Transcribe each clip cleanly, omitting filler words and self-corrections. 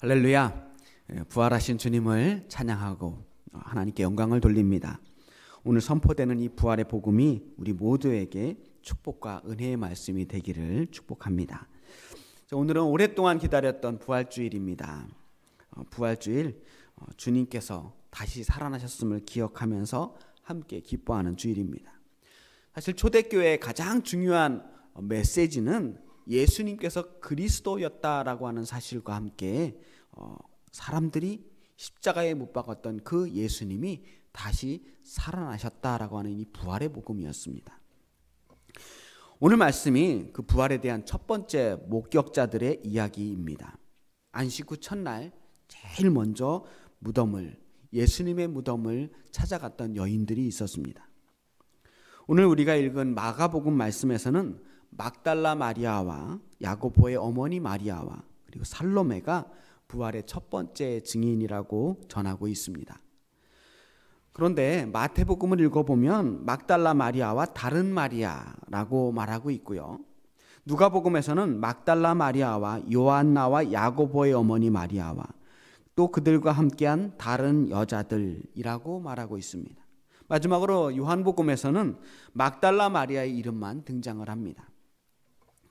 할렐루야. 부활하신 주님을 찬양하고 하나님께 영광을 돌립니다. 오늘 선포되는 이 부활의 복음이 우리 모두에게 축복과 은혜의 말씀이 되기를 축복합니다. 오늘은 오랫동안 기다렸던 부활주일입니다. 부활주일, 주님께서 다시 살아나셨음을 기억하면서 함께 기뻐하는 주일입니다. 사실 초대교회의 가장 중요한 메시지는 예수님께서 그리스도였다라고 하는 사실과 함께 사람들이 십자가에 못 박았던 그 예수님이 다시 살아나셨다라고 하는 이 부활의 복음이었습니다. 오늘 말씀이 그 부활에 대한 첫 번째 목격자들의 이야기입니다. 안식 후 첫날 제일 먼저 예수님의 무덤을 찾아갔던 여인들이 있었습니다. 오늘 우리가 읽은 마가복음 말씀에서는 막달라 마리아와 야고보의 어머니 마리아와 그리고 살로메가 부활의 첫 번째 증인이라고 전하고 있습니다. 그런데 마태복음을 읽어보면 막달라 마리아와 다른 마리아라고 말하고 있고요. 누가복음에서는 막달라 마리아와 요한나와 야고보의 어머니 마리아와 또 그들과 함께한 다른 여자들이라고 말하고 있습니다. 마지막으로 요한복음에서는 막달라 마리아의 이름만 등장을 합니다.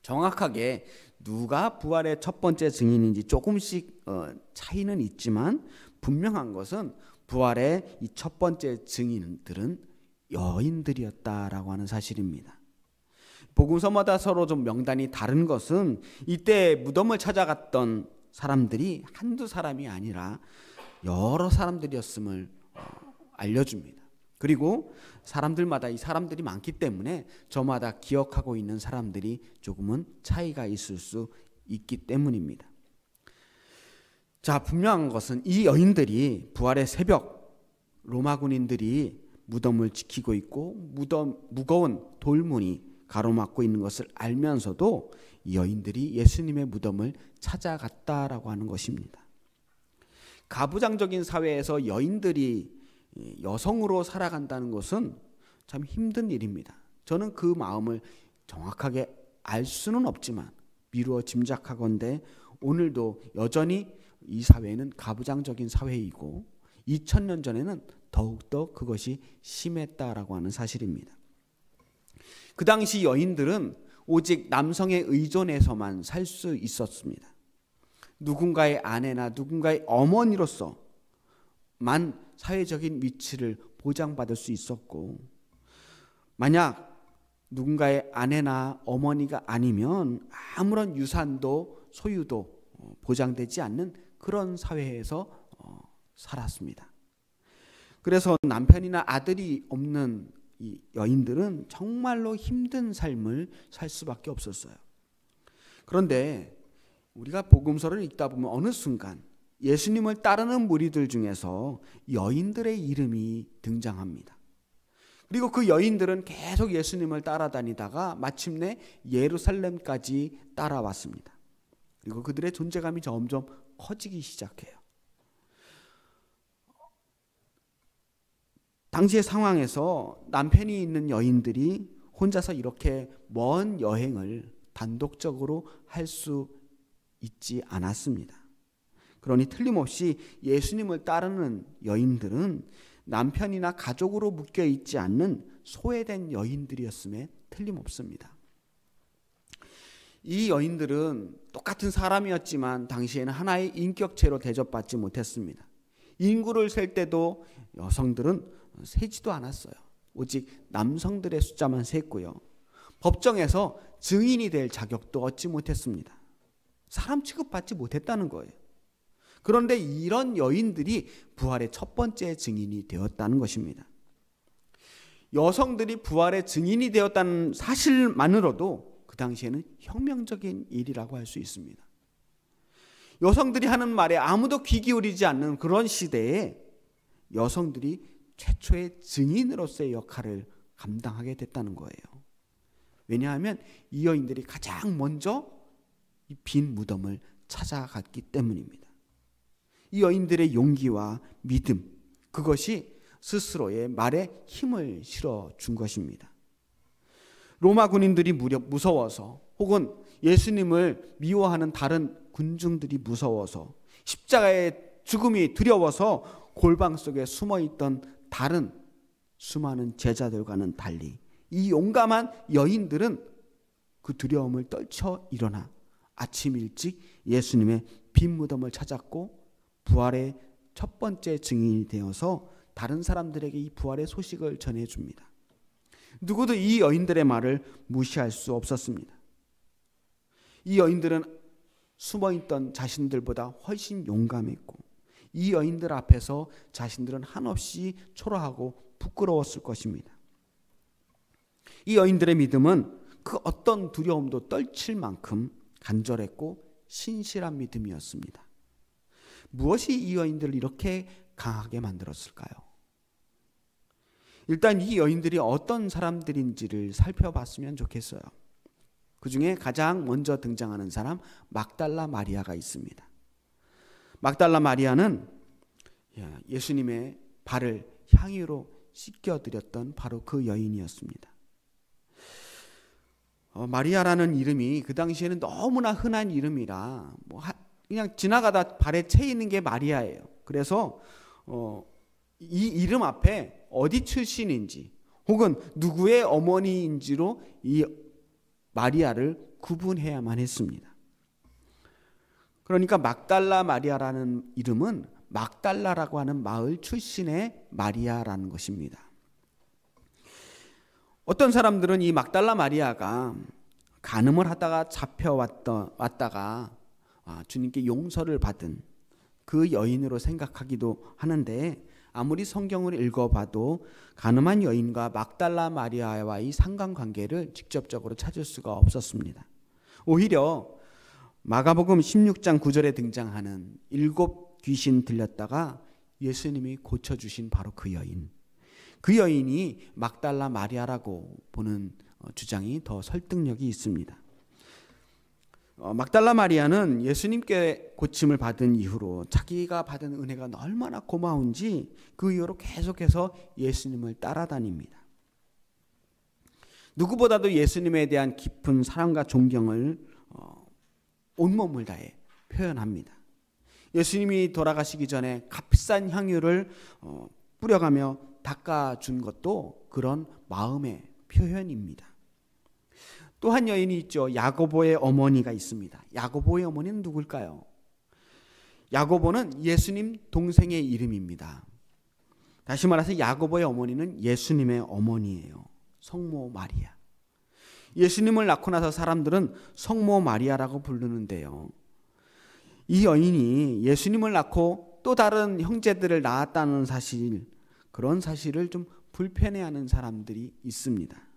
정확하게 누가 부활의 첫 번째 증인인지 조금씩 차이는 있지만 분명한 것은 부활의 이 첫 번째 증인들은 여인들이었다라고 하는 사실입니다. 복음서마다 서로 좀 명단이 다른 것은 이때 무덤을 찾아갔던 사람들이 한두 사람이 아니라 여러 사람들이었음을 알려줍니다. 그리고 이 사람들이 많기 때문에 저마다 기억하고 있는 사람들이 조금은 차이가 있을 수 있기 때문입니다. 자, 분명한 것은 이 여인들이 부활의 새벽 로마 군인들이 무덤을 지키고 있고 무거운 돌문이 가로막고 있는 것을 알면서도 이 여인들이 예수님의 무덤을 찾아갔다라고 하는 것입니다. 가부장적인 사회에서 여인들이 여성으로 살아간다는 것은 참 힘든 일입니다. 저는 그 마음을 정확하게 알 수는 없지만 미루어 짐작하건대 오늘도 여전히 이 사회는 가부장적인 사회이고 2000년 전에는 더욱더 그것이 심했다라고 하는 사실입니다. 그 당시 여인들은 오직 남성의 의존에서만 살 수 있었습니다. 누군가의 아내나 누군가의 어머니로서만 사회적인 위치를 보장받을 수 있었고, 만약 누군가의 아내나 어머니가 아니면 아무런 유산도 소유도 보장되지 않는 그런 사회에서 살았습니다. 그래서 남편이나 아들이 없는 이 여인들은 정말로 힘든 삶을 살 수밖에 없었어요. 그런데 우리가 복음서를 읽다 보면 어느 순간 예수님을 따르는 무리들 중에서 여인들의 이름이 등장합니다. 그리고 그 여인들은 계속 예수님을 따라다니다가 마침내 예루살렘까지 따라왔습니다. 그리고 그들의 존재감이 점점 커지기 시작해요. 당시의 상황에서 남편이 있는 여인들이 혼자서 이렇게 먼 여행을 단독적으로 할 수 있지 않았습니다. 그러니 틀림없이 예수님을 따르는 여인들은 남편이나 가족으로 묶여 있지 않는 소외된 여인들이었음에 틀림없습니다. 이 여인들은 똑같은 사람이었지만 당시에는 하나의 인격체로 대접받지 못했습니다. 인구를 셀 때도 여성들은 세지도 않았어요. 오직 남성들의 숫자만 셌고요. 법정에서 증인이 될 자격도 얻지 못했습니다. 사람 취급받지 못했다는 거예요. 그런데 이런 여인들이 부활의 첫 번째 증인이 되었다는 것입니다. 여성들이 부활의 증인이 되었다는 사실만으로도 그 당시에는 혁명적인 일이라고 할 수 있습니다. 여성들이 하는 말에 아무도 귀 기울이지 않는 그런 시대에 여성들이 최초의 증인으로서의 역할을 감당하게 됐다는 거예요. 왜냐하면 이 여인들이 가장 먼저 이 빈 무덤을 찾아갔기 때문입니다. 이 여인들의 용기와 믿음, 그것이 스스로의 말에 힘을 실어준 것입니다. 로마 군인들이 무서워서 혹은 예수님을 미워하는 다른 군중들이 무서워서 십자가의 죽음이 두려워서 골방 속에 숨어있던 다른 수많은 제자들과는 달리 이 용감한 여인들은 그 두려움을 떨쳐 일어나 아침 일찍 예수님의 빈 무덤을 찾았고 부활의 첫 번째 증인이 되어서 다른 사람들에게 이 부활의 소식을 전해줍니다. 누구도 이 여인들의 말을 무시할 수 없었습니다. 이 여인들은 숨어있던 자신들보다 훨씬 용감했고 이 여인들 앞에서 자신들은 한없이 초라하고 부끄러웠을 것입니다. 이 여인들의 믿음은 그 어떤 두려움도 떨칠 만큼 간절했고 신실한 믿음이었습니다. 무엇이 이 여인들을 이렇게 강하게 만들었을까요? 일단 이 여인들이 어떤 사람들인지를 살펴봤으면 좋겠어요. 그 중에 가장 먼저 등장하는 사람 막달라 마리아가 있습니다. 막달라 마리아는 예수님의 발을 향유로 씻겨드렸던 바로 그 여인이었습니다. 마리아라는 이름이 그 당시에는 너무나 흔한 이름이라 그냥 지나가다 발에 채이는 게 마리아예요. 그래서 이 이름 앞에 어디 출신인지 혹은 누구의 어머니인지로 이 마리아를 구분해야만 했습니다. 그러니까 막달라 마리아라는 이름은 막달라라고 하는 마을 출신의 마리아라는 것입니다. 어떤 사람들은 이 막달라 마리아가 간음을 하다가 잡혀왔다가 주님께 용서를 받은 그 여인으로 생각하기도 하는데 아무리 성경을 읽어봐도 간음한 여인과 막달라 마리아와의 상관관계를 직접적으로 찾을 수가 없었습니다. 오히려 마가복음 16장 9절에 등장하는 7 귀신 들렸다가 예수님이 고쳐주신 바로 그 여인, 그 여인이 막달라 마리아라고 보는 주장이 더 설득력이 있습니다. 막달라 마리아는 예수님께 고침을 받은 이후로 자기가 받은 은혜가 얼마나 고마운지 그 이후로 계속해서 예수님을 따라다닙니다. 누구보다도 예수님에 대한 깊은 사랑과 존경을 온몸을 다해 표현합니다. 예수님이 돌아가시기 전에 값비싼 향유를 뿌려가며 닦아준 것도 그런 마음의 표현입니다. 또 한 여인이 있죠. 야고보의 어머니가 있습니다. 야고보의 어머니는 누굴까요? 야고보는 예수님 동생의 이름입니다. 다시 말해서 야고보의 어머니는 예수님의 어머니예요. 성모 마리아. 예수님을 낳고 나서 사람들은 성모 마리아라고 부르는데요. 이 여인이 예수님을 낳고 또 다른 형제들을 낳았다는 사실, 그런 사실을 좀 불편해하는 사람들이 있습니다.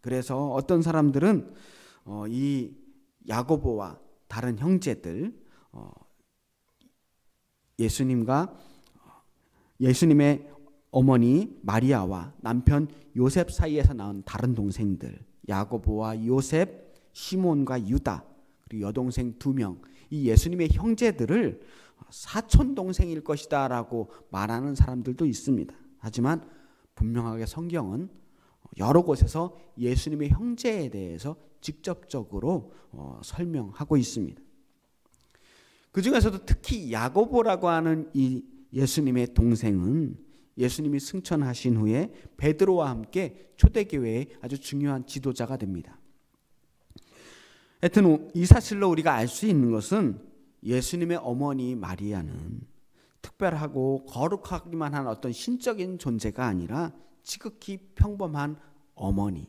그래서 어떤 사람들은 이 야고보와 다른 형제들, 예수님의 어머니 마리아와 남편 요셉 사이에서 나온 다른 동생들, 야고보와 요셉, 시몬과 유다, 그리고 여동생 2명, 이 예수님의 형제들을 사촌 동생일 것이다 라고 말하는 사람들도 있습니다. 하지만 분명하게 성경은 여러 곳에서 예수님의 형제에 대해서 직접적으로 설명하고 있습니다. 그 중에서도 특히 야고보라고 하는 이 예수님의 동생은 예수님이 승천하신 후에 베드로와 함께 초대교회의 아주 중요한 지도자가 됩니다. 하여튼 이 사실로 우리가 알 수 있는 것은 예수님의 어머니 마리아는 특별하고 거룩하기만 한 어떤 신적인 존재가 아니라 지극히 평범한 어머니,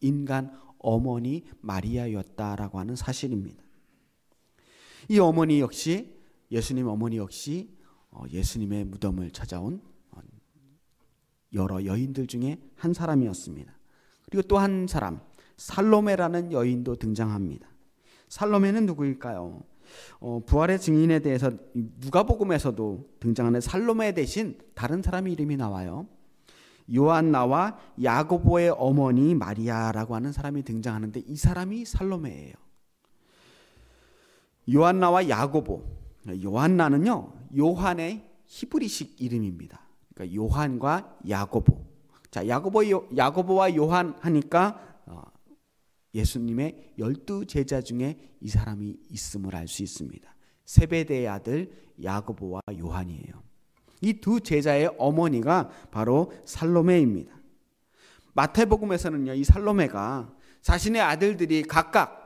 인간 어머니 마리아였다라고 하는 사실입니다. 이 어머니 역시, 예수님 어머니 역시 예수님의 무덤을 찾아온 여러 여인들 중에 한 사람이었습니다. 그리고 또 한 사람, 살로메라는 여인도 등장합니다. 살로메는 누구일까요? 부활의 증인에 대해서 누가복음에서도 등장하는 살로메 대신 다른 사람의 이름이 나와요. 요한나와 야고보의 어머니 마리아라고 하는 사람이 등장하는데 이 사람이 살로메예요. 요한나와 야고보, 요한나는요 요한의 히브리식 이름입니다. 그러니까 요한과 야고보. 자, 야고보와 요한 하니까 예수님의 12 제자 중에 이 사람이 있음을 알 수 있습니다. 세베대의 아들 야고보와 요한이에요. 이 두 제자의 어머니가 바로 살로메입니다. 마태복음에서는요, 이 살로메가 자신의 아들들이 각각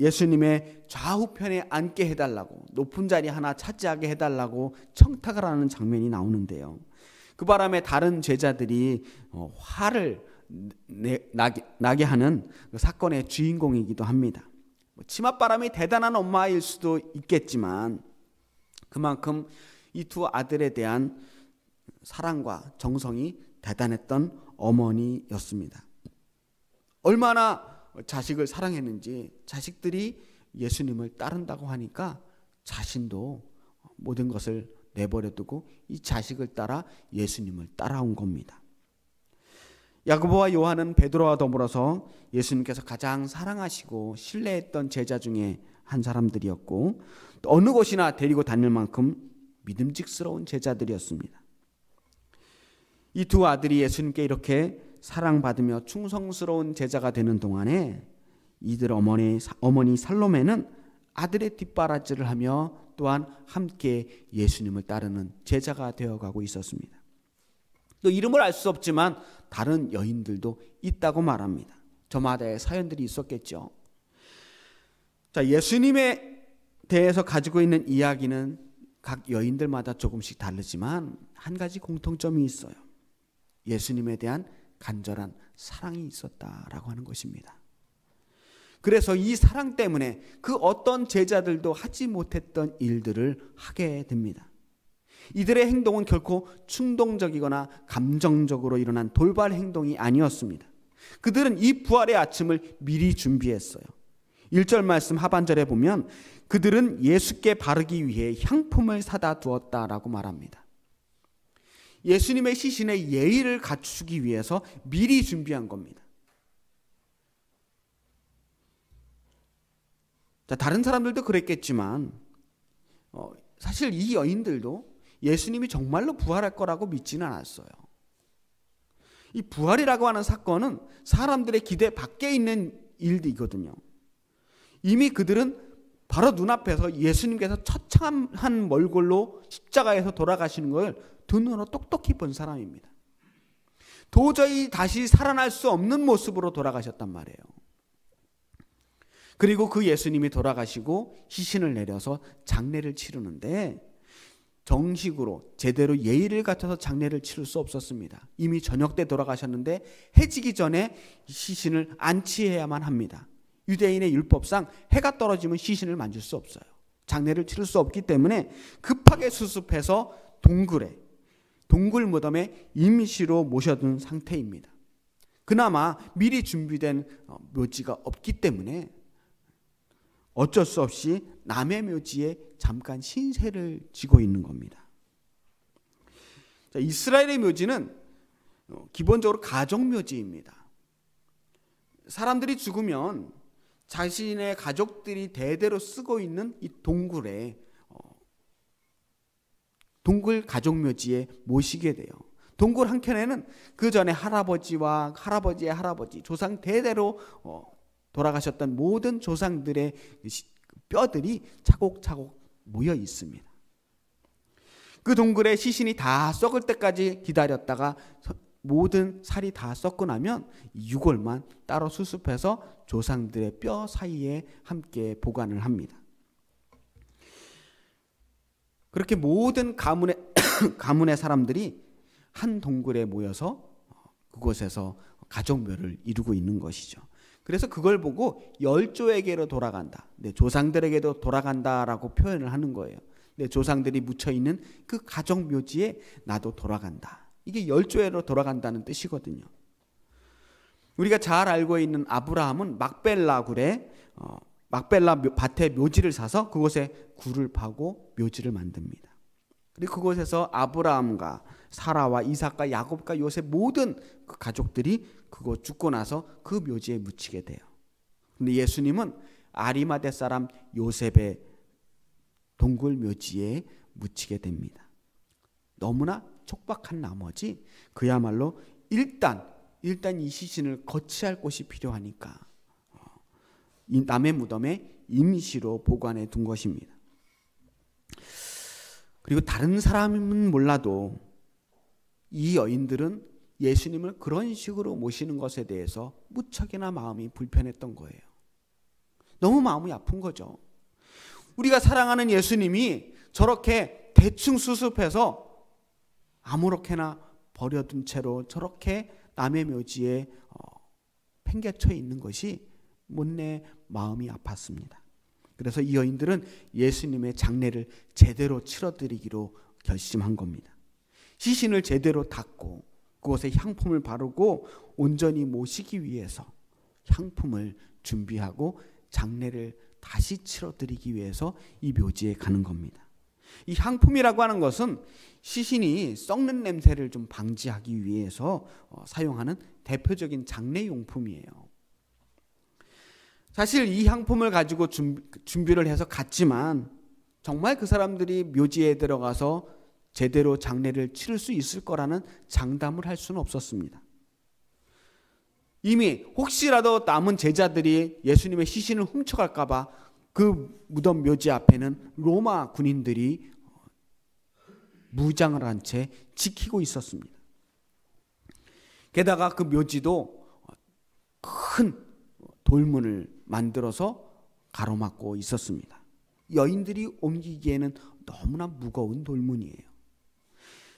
예수님의 좌우편에 앉게 해달라고, 높은 자리 하나 차지하게 해달라고 청탁을 하는 장면이 나오는데요. 그 바람에 다른 제자들이 화를 나게 하는 그 사건의 주인공이기도 합니다. 치맛바람이 대단한 엄마일 수도 있겠지만 그만큼 이 두 아들에 대한 사랑과 정성이 대단했던 어머니였습니다. 얼마나 자식을 사랑했는지 자식들이 예수님을 따른다고 하니까 자신도 모든 것을 내버려두고 이 자식을 따라 예수님을 따라온 겁니다. 야고보와 요한은 베드로와 더불어서 예수님께서 가장 사랑하시고 신뢰했던 제자 중에 한 사람들이었고, 또 어느 곳이나 데리고 다닐 만큼 믿음직스러운 제자들이었습니다. 이 두 아들이 예수님께 이렇게 사랑받으며 충성스러운 제자가 되는 동안에 이들 어머니 살로메는 아들의 뒷바라지를 하며 또한 함께 예수님을 따르는 제자가 되어가고 있었습니다. 또 이름을 알 수 없지만 다른 여인들도 있다고 말합니다. 저마다의 사연들이 있었겠죠. 자, 예수님에 대해서 가지고 있는 이야기는 각 여인들마다 조금씩 다르지만 한 가지 공통점이 있어요. 예수님에 대한 간절한 사랑이 있었다라고 하는 것입니다. 그래서 이 사랑 때문에 그 어떤 제자들도 하지 못했던 일들을 하게 됩니다. 이들의 행동은 결코 충동적이거나 감정적으로 일어난 돌발 행동이 아니었습니다. 그들은 이 부활의 아침을 미리 준비했어요. 1절 말씀 하반절에 보면 그들은 예수께 바르기 위해 향품을 사다 두었다라고 말합니다. 예수님의 시신의 예의를 갖추기 위해서 미리 준비한 겁니다. 자, 다른 사람들도 그랬겠지만 사실 이 여인들도 예수님이 정말로 부활할 거라고 믿지는 않았어요. 이 부활이라고 하는 사건은 사람들의 기대 밖에 있는 일이거든요. 이미 그들은 바로 눈앞에서 예수님께서 처참한 몰골로 십자가에서 돌아가시는 걸 두 눈으로 똑똑히 본 사람입니다. 도저히 다시 살아날 수 없는 모습으로 돌아가셨단 말이에요. 그리고 그 예수님이 돌아가시고 시신을 내려서 장례를 치르는데 정식으로 제대로 예의를 갖춰서 장례를 치를 수 없었습니다. 이미 저녁 때 돌아가셨는데 해지기 전에 시신을 안치해야만 합니다. 유대인의 율법상 해가 떨어지면 시신을 만질 수 없어요. 장례를 치를 수 없기 때문에 급하게 수습해서 동굴 무덤에 임시로 모셔둔 상태입니다. 그나마 미리 준비된 묘지가 없기 때문에 어쩔 수 없이 남의 묘지에 잠깐 신세를 지고 있는 겁니다. 자, 이스라엘의 묘지는 기본적으로 가족묘지입니다. 사람들이 죽으면 자신의 가족들이 대대로 쓰고 있는 이 동굴 가족묘지에 모시게 돼요. 동굴 한켠에는 그 전에 할아버지와 할아버지의 할아버지, 조상 대대로 돌아가셨던 모든 조상들의 뼈들이 차곡차곡 모여 있습니다. 그 동굴에 시신이 다 썩을 때까지 기다렸다가 모든 살이 다 썩고 나면 유골만 따로 수습해서 조상들의 뼈 사이에 함께 보관을 합니다. 그렇게 모든 가문의 사람들이 한 동굴에 모여서 그곳에서 가족묘를 이루고 있는 것이죠. 그래서 그걸 보고 열조에게로 돌아간다, 내 조상들에게도 돌아간다라고 표현을 하는 거예요. 내 조상들이 묻혀있는 그 가족묘지에 나도 돌아간다. 이게 열조에로 돌아간다는 뜻이거든요. 우리가 잘 알고 있는 아브라함은 막벨라 밭에 묘지를 사서 그곳에 굴을 파고 묘지를 만듭니다. 그리고 그곳에서 아브라함과 사라와 이삭과 야곱과 요셉 모든 그 가족들이 그곳 죽고 나서 그 묘지에 묻히게 돼요. 근데 예수님은 아리마대 사람 요셉의 동굴 묘지에 묻히게 됩니다. 너무나 촉박한 나머지 그야말로 일단 이 시신을 거치할 곳이 필요하니까 이 남의 무덤에 임시로 보관해 둔 것입니다. 그리고 다른 사람은 몰라도 이 여인들은 예수님을 그런 식으로 모시는 것에 대해서 무척이나 마음이 불편했던 거예요. 너무 마음이 아픈 거죠. 우리가 사랑하는 예수님이 저렇게 대충 수습해서 아무렇게나 버려둔 채로 저렇게 남의 묘지에 팽개쳐 있는 것이 못내 마음이 아팠습니다. 그래서 이 여인들은 예수님의 장례를 제대로 치러드리기로 결심한 겁니다. 시신을 제대로 닦고 그곳에 향품을 바르고 온전히 모시기 위해서 향품을 준비하고 장례를 다시 치러드리기 위해서 이 묘지에 가는 겁니다. 이 향품이라고 하는 것은 시신이 썩는 냄새를 좀 방지하기 위해서 사용하는 대표적인 장례용품이에요. 사실 이 향품을 가지고 준비를 해서 갔지만 정말 그 사람들이 묘지에 들어가서 제대로 장례를 치를 수 있을 거라는 장담을 할 수는 없었습니다. 이미 혹시라도 남은 제자들이 예수님의 시신을 훔쳐갈까 봐 그 무덤 묘지 앞에는 로마 군인들이 무장을 한 채 지키고 있었습니다. 게다가 그 묘지도 큰 돌문을 만들어서 가로막고 있었습니다. 여인들이 옮기기에는 너무나 무거운 돌문이에요.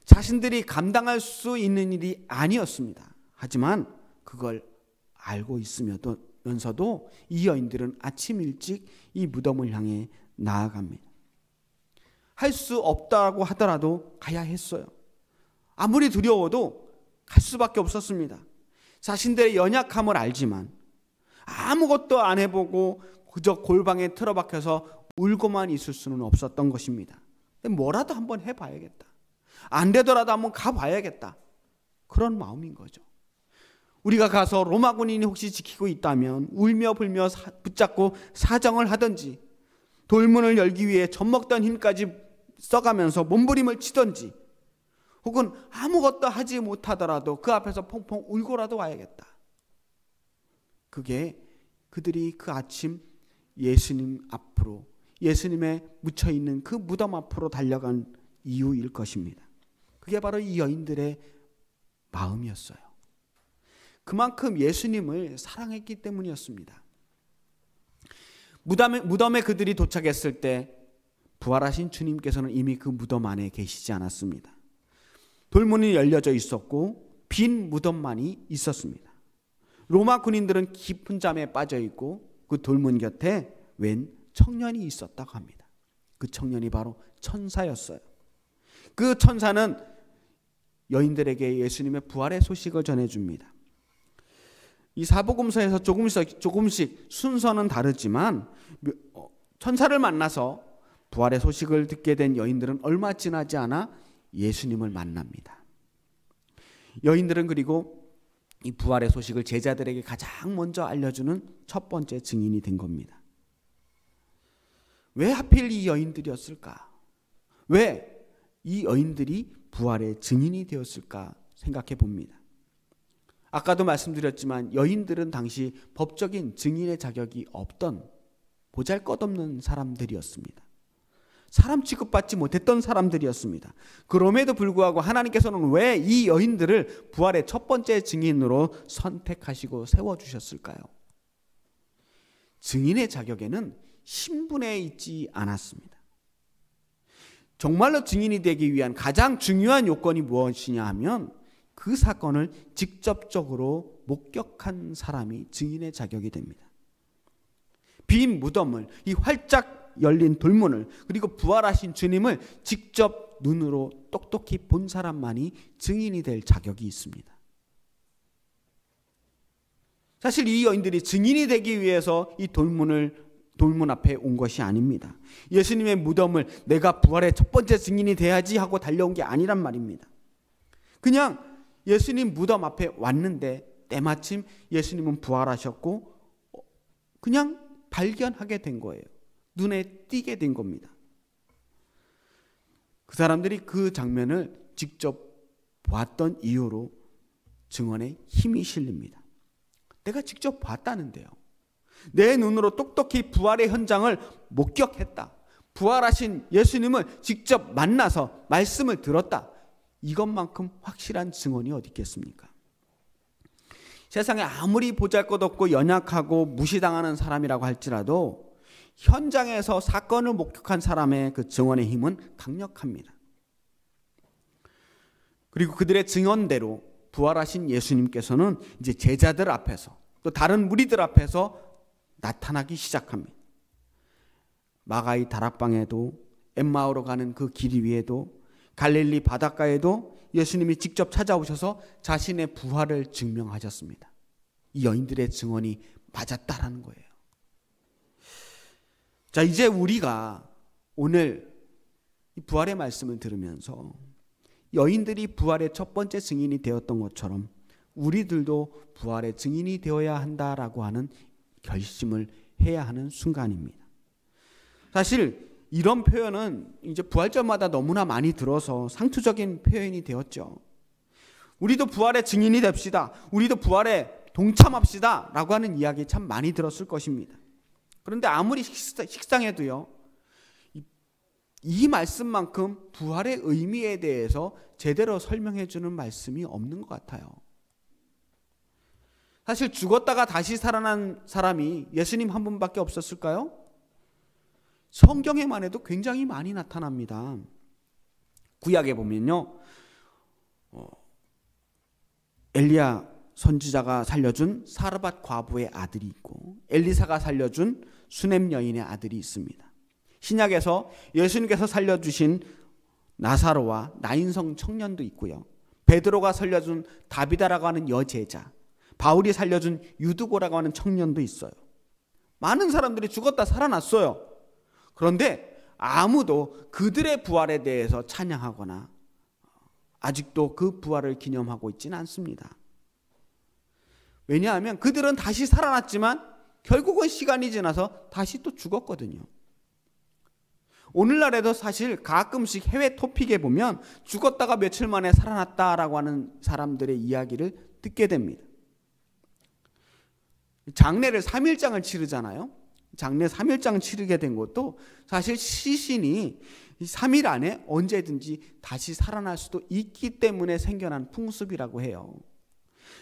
자신들이 감당할 수 있는 일이 아니었습니다. 하지만 그걸 알고 있으면서도 이 여인들은 아침 일찍 이 무덤을 향해 나아갑니다. 할 수 없다고 하더라도 가야 했어요. 아무리 두려워도 갈 수밖에 없었습니다. 자신들의 연약함을 알지만 아무것도 안 해보고 그저 골방에 틀어박혀서 울고만 있을 수는 없었던 것입니다. 뭐라도 한번 해봐야겠다. 안 되더라도 한번 가봐야겠다. 그런 마음인 거죠. 우리가 가서 로마 군인이 혹시 지키고 있다면 울며 불며 붙잡고 사정을 하든지 돌문을 열기 위해 젖먹던 힘까지 써가면서 몸부림을 치든지 혹은 아무것도 하지 못하더라도 그 앞에서 펑펑 울고라도 와야겠다. 그게 그들이 그 아침 예수님 앞으로 예수님의 묻혀있는 그 무덤 앞으로 달려간 이유일 것입니다. 그게 바로 이 여인들의 마음이었어요. 그만큼 예수님을 사랑했기 때문이었습니다. 무덤에 그들이 도착했을 때 부활하신 주님께서는 이미 그 무덤 안에 계시지 않았습니다. 돌문이 열려져 있었고 빈 무덤만이 있었습니다. 로마 군인들은 깊은 잠에 빠져 있고 그 돌문 곁에 웬 청년이 있었다고 합니다. 그 청년이 바로 천사였어요. 그 천사는 여인들에게 예수님의 부활의 소식을 전해줍니다. 이 사복음서에서 조금씩 순서는 다르지만 천사를 만나서 부활의 소식을 듣게 된 여인들은 얼마 지나지 않아 예수님을 만납니다. 여인들은 그리고 이 부활의 소식을 제자들에게 가장 먼저 알려주는 첫 번째 증인이 된 겁니다. 왜 하필 이 여인들이었을까? 왜 이 여인들이 부활의 증인이 되었을까 생각해 봅니다. 아까도 말씀드렸지만 여인들은 당시 법적인 증인의 자격이 없던 보잘것없는 사람들이었습니다. 사람 취급받지 못했던 사람들이었습니다. 그럼에도 불구하고 하나님께서는 왜 이 여인들을 부활의 첫 번째 증인으로 선택하시고 세워주셨을까요? 증인의 자격에는 신분에 있지 않았습니다. 정말로 증인이 되기 위한 가장 중요한 요건이 무엇이냐 하면 그 사건을 직접적으로 목격한 사람이 증인의 자격이 됩니다. 빈 무덤을, 이 활짝 열린 돌문을, 그리고 부활하신 주님을 직접 눈으로 똑똑히 본 사람만이 증인이 될 자격이 있습니다. 사실 이 여인들이 증인이 되기 위해서 이 돌문 앞에 온 것이 아닙니다. 예수님의 무덤을 내가 부활의 첫 번째 증인이 돼야지 하고 달려온 게 아니란 말입니다. 그냥 예수님 무덤 앞에 왔는데 때마침 예수님은 부활하셨고 그냥 발견하게 된 거예요. 눈에 띄게 된 겁니다. 그 사람들이 그 장면을 직접 봤던 이유로 증언에 힘이 실립니다. 내가 직접 봤다는데요. 내 눈으로 똑똑히 부활의 현장을 목격했다. 부활하신 예수님을 직접 만나서 말씀을 들었다. 이것만큼 확실한 증언이 어디 있겠습니까? 세상에 아무리 보잘것없고 연약하고 무시당하는 사람이라고 할지라도 현장에서 사건을 목격한 사람의 그 증언의 힘은 강력합니다. 그리고 그들의 증언대로 부활하신 예수님께서는 이제 제자들 앞에서 또 다른 무리들 앞에서 나타나기 시작합니다. 마가의 다락방에도, 엠마오로 가는 그 길 위에도, 갈릴리 바닷가에도 예수님이 직접 찾아오셔서 자신의 부활을 증명하셨습니다. 이 여인들의 증언이 맞았다라는 거예요. 자, 이제 우리가 오늘 이 부활의 말씀을 들으면서 여인들이 부활의 첫 번째 증인이 되었던 것처럼 우리들도 부활의 증인이 되어야 한다라고 하는 결심을 해야 하는 순간입니다. 사실 이런 표현은 이제 부활절마다 너무나 많이 들어서 상투적인 표현이 되었죠. 우리도 부활의 증인이 됩시다. 우리도 부활에 동참합시다 라고 하는 이야기 참 많이 들었을 것입니다. 그런데 아무리 식상해도요, 이 말씀만큼 부활의 의미에 대해서 제대로 설명해 주는 말씀이 없는 것 같아요. 사실 죽었다가 다시 살아난 사람이 예수님 한 분밖에 없었을까요? 성경에만 해도 굉장히 많이 나타납니다. 구약에 보면요, 엘리야 선지자가 살려준 사르밧 과부의 아들이 있고 엘리사가 살려준 수넴 여인의 아들이 있습니다. 신약에서 예수님께서 살려주신 나사로와 나인성 청년도 있고요. 베드로가 살려준 다비다라고 하는 여제자, 바울이 살려준 유두고라고 하는 청년도 있어요. 많은 사람들이 죽었다 살아났어요. 그런데 아무도 그들의 부활에 대해서 찬양하거나 아직도 그 부활을 기념하고 있지는 않습니다. 왜냐하면 그들은 다시 살아났지만 결국은 시간이 지나서 다시 또 죽었거든요. 오늘날에도 사실 가끔씩 해외 토픽에 보면 죽었다가 며칠 만에 살아났다라고 하는 사람들의 이야기를 듣게 됩니다. 장례를 3일장을 치르잖아요. 장례 3일장 치르게 된 것도 사실 시신이 3일 안에 언제든지 다시 살아날 수도 있기 때문에 생겨난 풍습이라고 해요.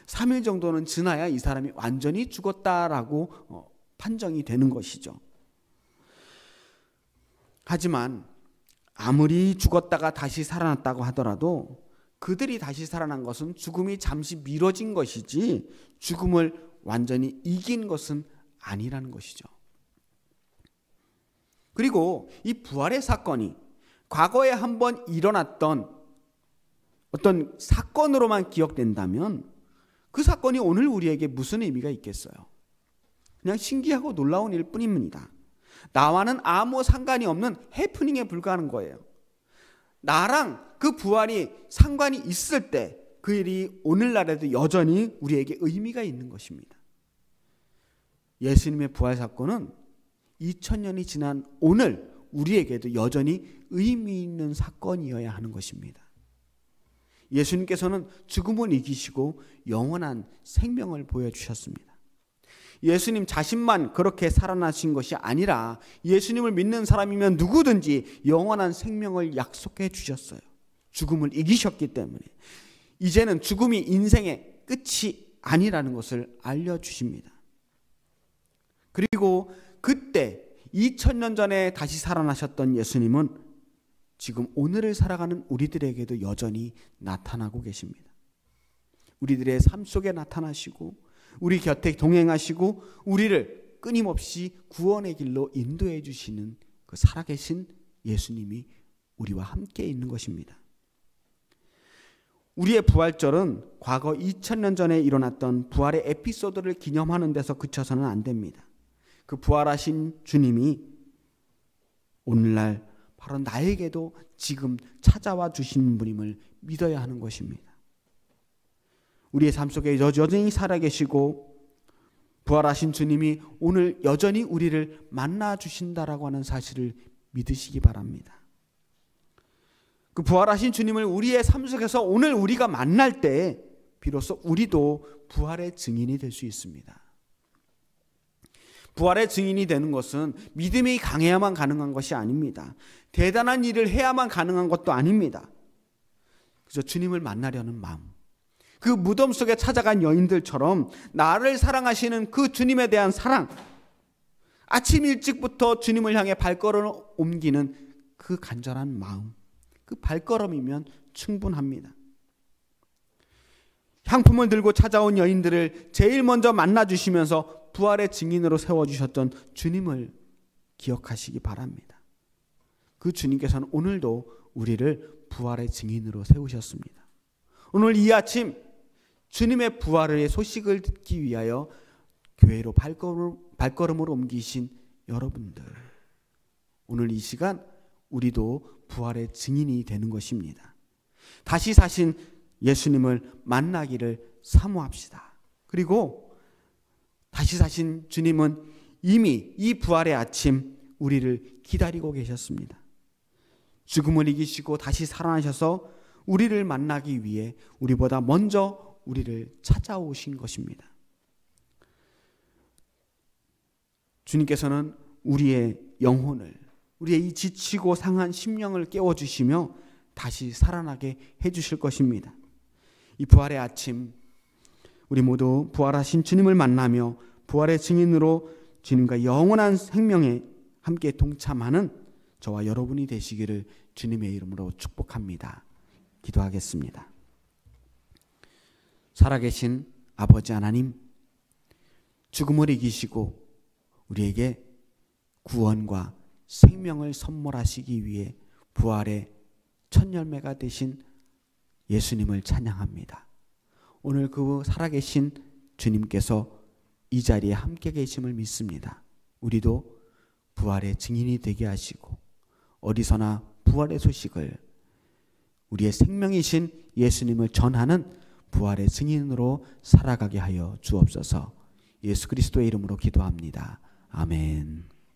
3일 정도는 지나야 이 사람이 완전히 죽었다라고 판정이 되는 것이죠. 하지만 아무리 죽었다가 다시 살아났다고 하더라도 그들이 다시 살아난 것은 죽음이 잠시 미뤄진 것이지 죽음을 완전히 이긴 것은 아니라는 것이죠. 그리고 이 부활의 사건이 과거에 한번 일어났던 어떤 사건으로만 기억된다면 그 사건이 오늘 우리에게 무슨 의미가 있겠어요? 그냥 신기하고 놀라운 일 뿐입니다. 나와는 아무 상관이 없는 해프닝에 불과한 거예요. 나랑 그 부활이 상관이 있을 때 그 일이 오늘날에도 여전히 우리에게 의미가 있는 것입니다. 예수님의 부활 사건은 2000년이 지난 오늘 우리에게도 여전히 의미 있는 사건이어야 하는 것입니다. 예수님께서는 죽음을 이기시고 영원한 생명을 보여주셨습니다. 예수님 자신만 그렇게 살아나신 것이 아니라 예수님을 믿는 사람이면 누구든지 영원한 생명을 약속해 주셨어요. 죽음을 이기셨기 때문에 이제는 죽음이 인생의 끝이 아니라는 것을 알려주십니다. 그리고 그때 2000년 전에 다시 살아나셨던 예수님은 지금 오늘을 살아가는 우리들에게도 여전히 나타나고 계십니다. 우리들의 삶 속에 나타나시고 우리 곁에 동행하시고 우리를 끊임없이 구원의 길로 인도해 주시는 그 살아계신 예수님이 우리와 함께 있는 것입니다. 우리의 부활절은 과거 2000년 전에 일어났던 부활의 에피소드를 기념하는 데서 그쳐서는 안 됩니다. 그 부활하신 주님이 오늘날 바로 나에게도 지금 찾아와 주시는 분임을 믿어야 하는 것입니다. 우리의 삶 속에 여전히 살아계시고 부활하신 주님이 오늘 여전히 우리를 만나 주신다라고 하는 사실을 믿으시기 바랍니다. 그 부활하신 주님을 우리의 삶 속에서 오늘 우리가 만날 때 비로소 우리도 부활의 증인이 될 수 있습니다. 부활의 증인이 되는 것은 믿음이 강해야만 가능한 것이 아닙니다. 대단한 일을 해야만 가능한 것도 아닙니다. 그저 주님을 만나려는 마음, 그 무덤 속에 찾아간 여인들처럼 나를 사랑하시는 그 주님에 대한 사랑, 아침 일찍부터 주님을 향해 발걸음을 옮기는 그 간절한 마음, 그 발걸음이면 충분합니다. 향품을 들고 찾아온 여인들을 제일 먼저 만나주시면서 부활의 증인으로 세워주셨던 주님을 기억하시기 바랍니다. 그 주님께서는 오늘도 우리를 부활의 증인으로 세우셨습니다. 오늘 이 아침 주님의 부활의 소식을 듣기 위하여 교회로 발걸음을 옮기신 여러분들, 오늘 이 시간 우리도 부활의 증인이 되는 것입니다. 다시 사신 예수님을 만나기를 사모합시다. 그리고 다시 사신 주님은 이미 이 부활의 아침 우리를 기다리고 계셨습니다. 죽음을 이기시고 다시 살아나셔서 우리를 만나기 위해 우리보다 먼저 우리를 찾아오신 것입니다. 주님께서는 우리의 영혼을, 우리의 이 지치고 상한 심령을 깨워주시며 다시 살아나게 해주실 것입니다. 이 부활의 아침 우리 모두 부활하신 주님을 만나며 부활의 증인으로 주님과 영원한 생명에 함께 동참하는 저와 여러분이 되시기를 주님의 이름으로 축복합니다. 기도하겠습니다. 살아계신 아버지 하나님, 죽음을 이기시고 우리에게 구원과 생명을 선물하시기 위해 부활의 첫 열매가 되신 예수님을 찬양합니다. 오늘 그 살아계신 주님께서 이 자리에 함께 계심을 믿습니다. 우리도 부활의 증인이 되게 하시고 어디서나 부활의 소식을, 우리의 생명이신 예수님을 전하는 부활의 증인으로 살아가게 하여 주옵소서. 예수 그리스도의 이름으로 기도합니다. 아멘.